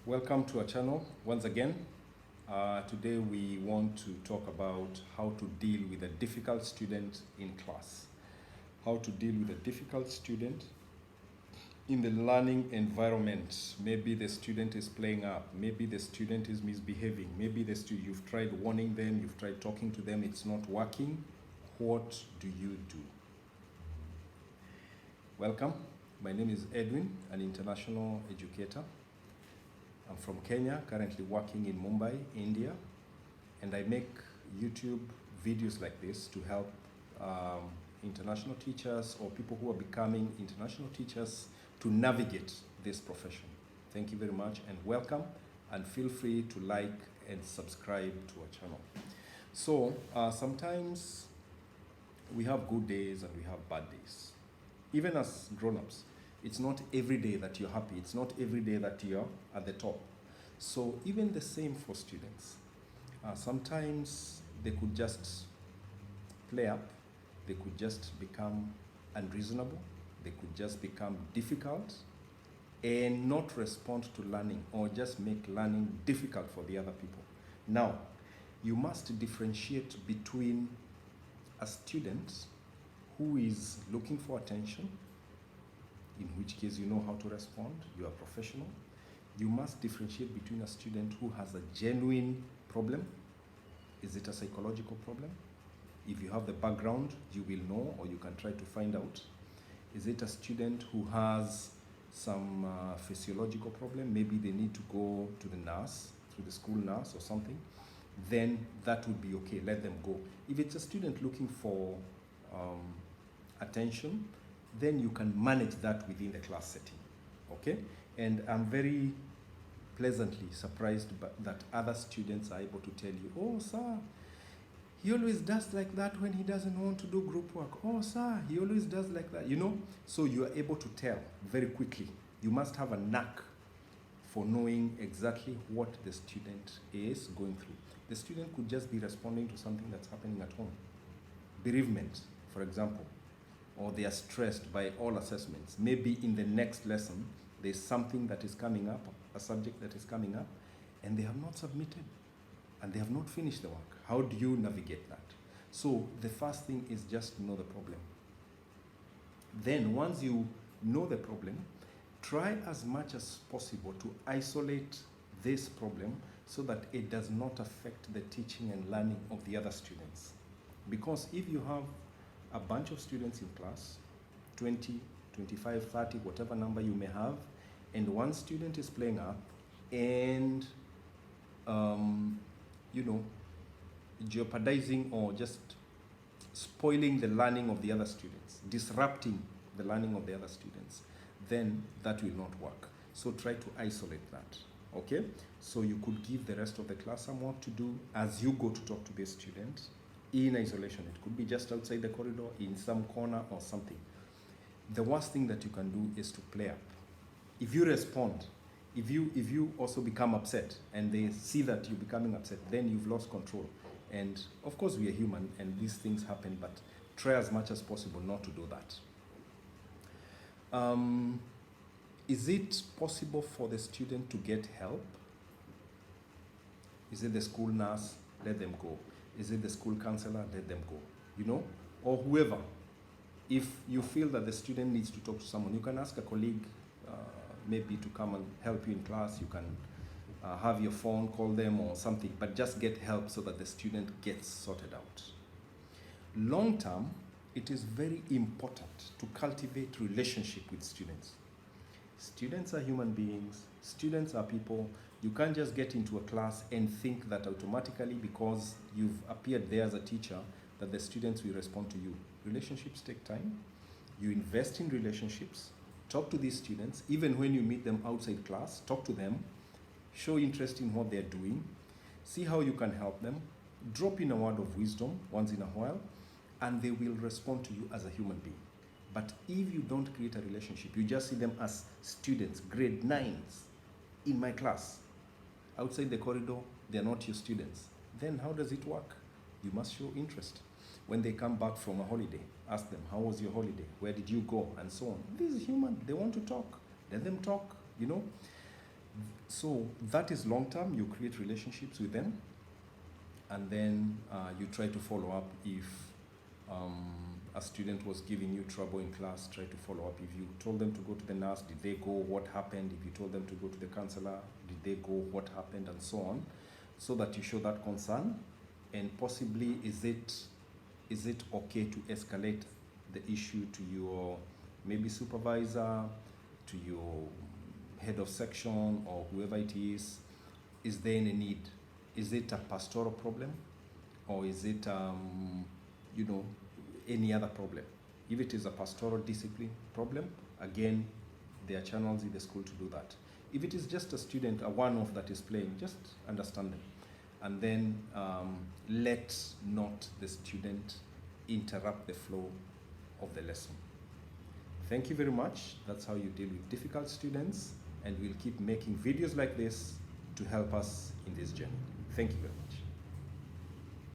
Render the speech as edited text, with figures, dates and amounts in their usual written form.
Welcome to our channel once again. Today we want to talk about how to deal with a difficult student in class. How to deal with a difficult student in the learning environment. Maybe the student is playing up, maybe the student is misbehaving, maybe you've tried warning them, you've tried talking to them, it's not working. What do you do? Welcome. My name is Edwin, an international educator. I'm from Kenya, currently working in Mumbai, India, and I make YouTube videos like this to help international teachers or people who are becoming international teachers to navigate this profession. Thank you very much and welcome, and feel free to like and subscribe to our channel. So sometimes we have good days and we have bad days. Even as grown-ups, it's not every day that you're happy. It's not every day that you're at the top. So even the same for students. Sometimes they could just play up. They could just become unreasonable. They could just become difficult and not respond to learning, or just make learning difficult for the other people. Now, you must differentiate between a student who is looking for attention, in which case you know how to respond, you are professional. You must differentiate between a student who has a genuine problem. Is it a psychological problem? If you have the background, you will know, or you can try to find out. Is it a student who has some physiological problem? Maybe they need to go to the nurse, to the school nurse or something. Then that would be okay, let them go. If it's a student looking for attention, then you can manage that within the class setting, okay? And I'm very pleasantly surprised that other students are able to tell you, oh sir, he always does like that when he doesn't want to do group work. Oh sir, he always does like that, you know? So you are able to tell very quickly. You must have a knack for knowing exactly what the student is going through. The student could just be responding to something that's happening at home. Bereavement, for example. Or they are stressed by all assessments. Maybe in the next lesson, there's something that is coming up, a subject that is coming up, and they have not submitted, and they have not finished the work. How do you navigate that? So the first thing is just to know the problem. Then once you know the problem, try as much as possible to isolate this problem so that it does not affect the teaching and learning of the other students. Because if you have a bunch of students in class, 20, 25, 30, whatever number you may have, and one student is playing up and, jeopardizing or just spoiling the learning of the other students, disrupting the learning of the other students, then that will not work. So try to isolate that, okay? So you could give the rest of the class some work to do as you go to talk to this student in isolation. It could be just outside the corridor, in some corner or something. The worst thing that you can do is to play up. If you respond, if you also become upset and they see that you're becoming upset, then you've lost control. And of course we are human and these things happen, but try as much as possible not to do that. Is it possible for the student to get help? Is it the school nurse? Let them go. Is it the school counselor? Let them go, you know, or whoever. If you feel that the student needs to talk to someone, you can ask a colleague maybe to come and help you in class. You can have your phone, call them or something, but just get help so that the student gets sorted out. Long term, it is very important to cultivate relationship with students. Students are human beings. Students are people. You can't just get into a class and think that automatically because you've appeared there as a teacher that the students will respond to you. Relationships take time. You invest in relationships. Talk to these students. Even when you meet them outside class, talk to them. Show interest in what they're doing. See how you can help them. Drop in a word of wisdom once in a while, and they will respond to you as a human being. But if you don't create a relationship, you just see them as students, grade 9s in my class. Outside the corridor, they're not your students. Then how does it work? You must show interest. When they come back from a holiday, ask them, how was your holiday? Where did you go? And so on. This is human. They want to talk. Let them talk, you know. So that is long term. You create relationships with them, and then you try to follow up. If a student was giving you trouble in class, try to follow up. If you told them to go to the nurse, did they go? What happened? If you told them to go to the counselor, did they go? What happened? And so on, so that you show that concern, and possibly is it okay to escalate the issue to your maybe supervisor, to your head of section, or whoever it is? Is there any need? Is it a pastoral problem, or is it any other problem? If it is a pastoral discipline problem, again, there are channels in the school to do that. If it is just a student, a one-off that is playing, just understand them, and then let not the student interrupt the flow of the lesson. Thank you very much. That's how you deal with difficult students, and we'll keep making videos like this to help us in this journey. Thank you very much.